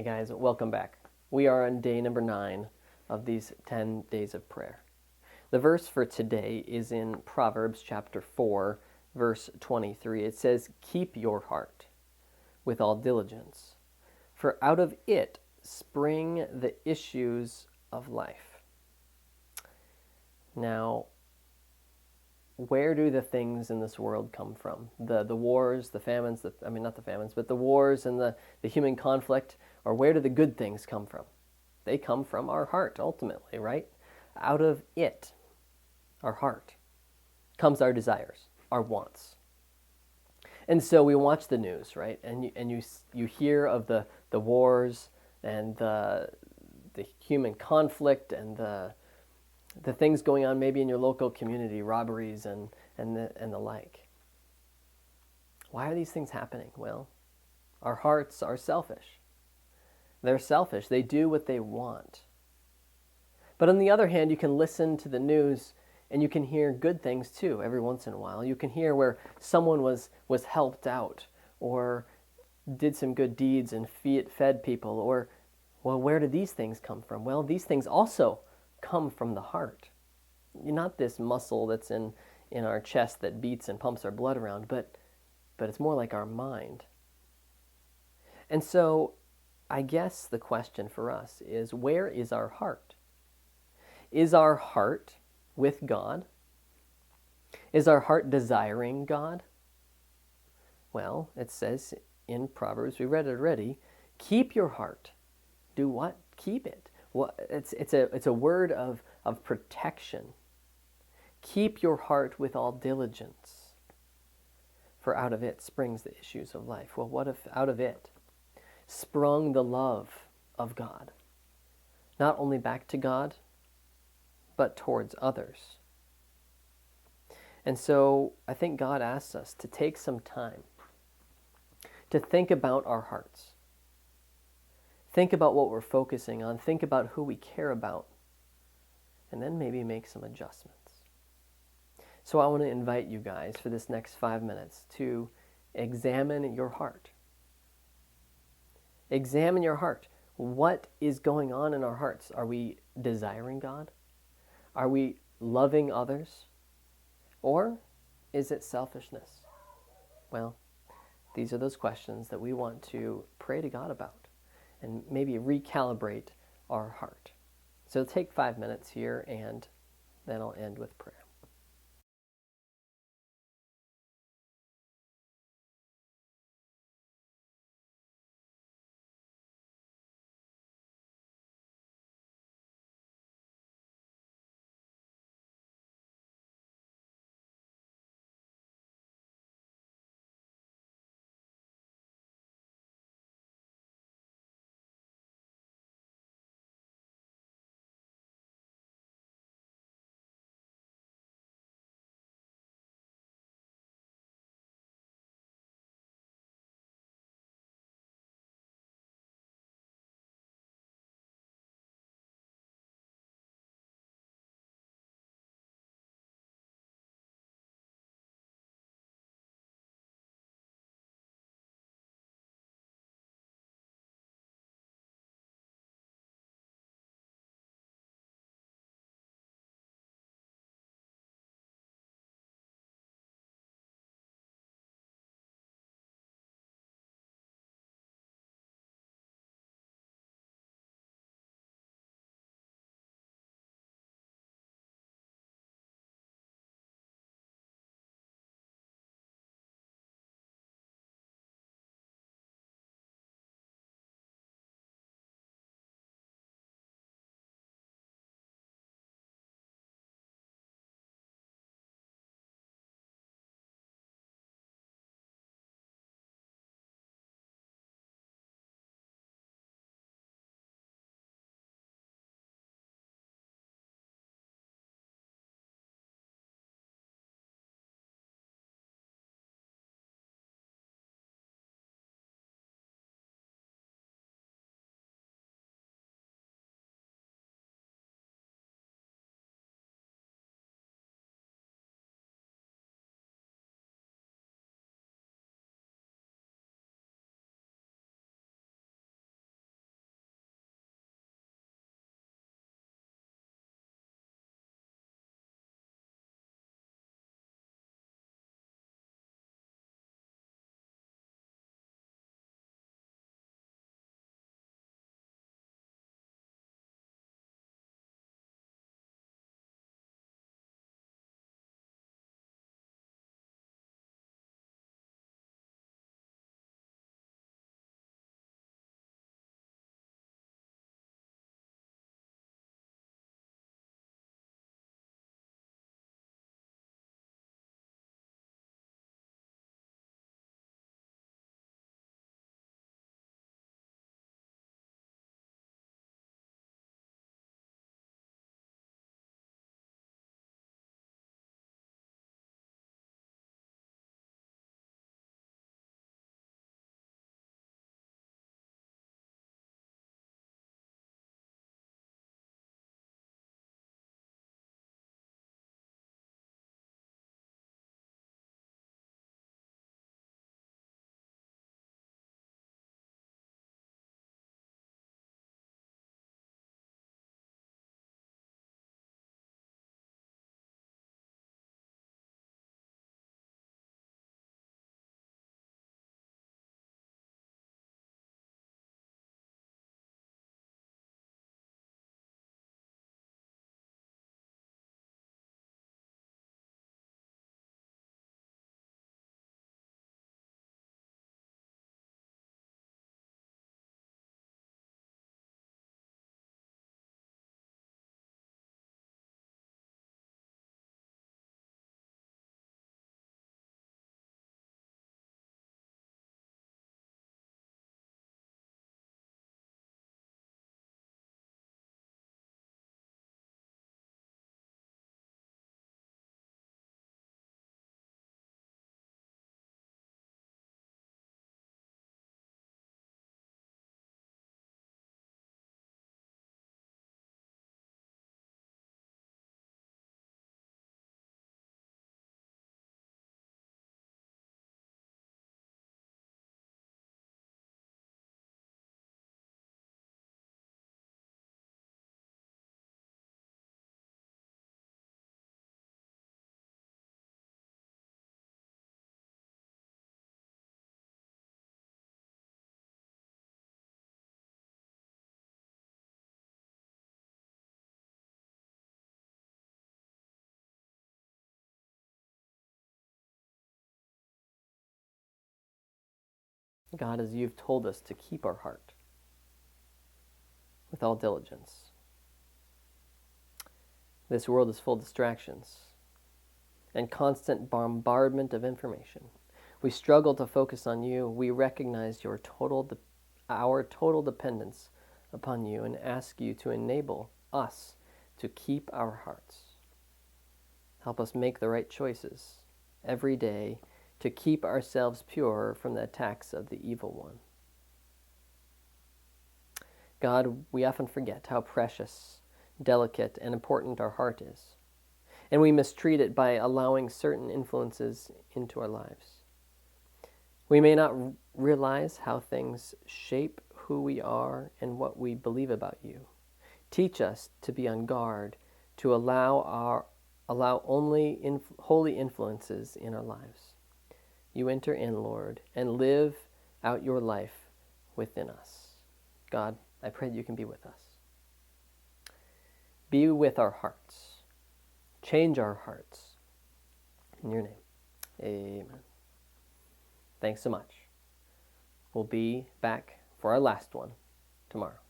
guys, welcome back. We are on day number 9 of these 10 days of prayer. The verse for today is in Proverbs chapter 4, verse 23. It says, "Keep your heart with all diligence, for out of it spring the issues of life." Now, where do the things in this world come from? The wars, the famines, not the famines, but the wars and the human conflict, or where do the good things come from? They come from our heart, ultimately, right? Out of it, our heart, comes our desires, our wants. And so we watch the news, right? And you hear of the wars and the human conflict and the things going on maybe in your local community, robberies and the like. Why are these things happening? Well, our hearts are selfish. They're selfish. They do what they want. But on the other hand, you can listen to the news and you can hear good things too every once in a while. You can hear where someone was helped out or did some good deeds and fed people. Or, well, where do these things come from? Well, these things also come from the heart. Not this muscle that's in our chest that beats and pumps our blood around, but it's more like our mind. And so I guess the question for us is, where is our heart? Is our heart with God? Is our heart desiring God? Well, it says in Proverbs, we read it already, keep your heart. Do what? Keep it. Well, it's a word of protection. Keep your heart with all diligence, for out of it springs the issues of life. Well, what if out of it sprung the love of God? Not only back to God, but towards others. And so I think God asks us to take some time to think about our hearts. Think about what we're focusing on. Think about who we care about. And then maybe make some adjustments. So I want to invite you guys for this next 5 minutes to examine your heart. Examine your heart. What is going on in our hearts? Are we desiring God? Are we loving others? Or is it selfishness? Well, these are those questions that we want to pray to God about and maybe recalibrate our heart. So take 5 minutes here, and then I'll end with prayer. God, as you've told us to keep our heart with all diligence. This world is full of distractions and constant bombardment of information. We struggle to focus on you. We recognize our total dependence upon you and ask you to enable us to keep our hearts. Help us make the right choices every day to keep ourselves pure from the attacks of the evil one. God, we often forget how precious, delicate, and important our heart is, and we mistreat it by allowing certain influences into our lives. We may not realize how things shape who we are and what we believe about you. Teach us to be on guard, to allow only holy influences in our lives. You enter in, Lord, and live out your life within us. God, I pray that you can be with us. Be with our hearts. Change our hearts. In your name, amen. Thanks so much. We'll be back for our last one tomorrow.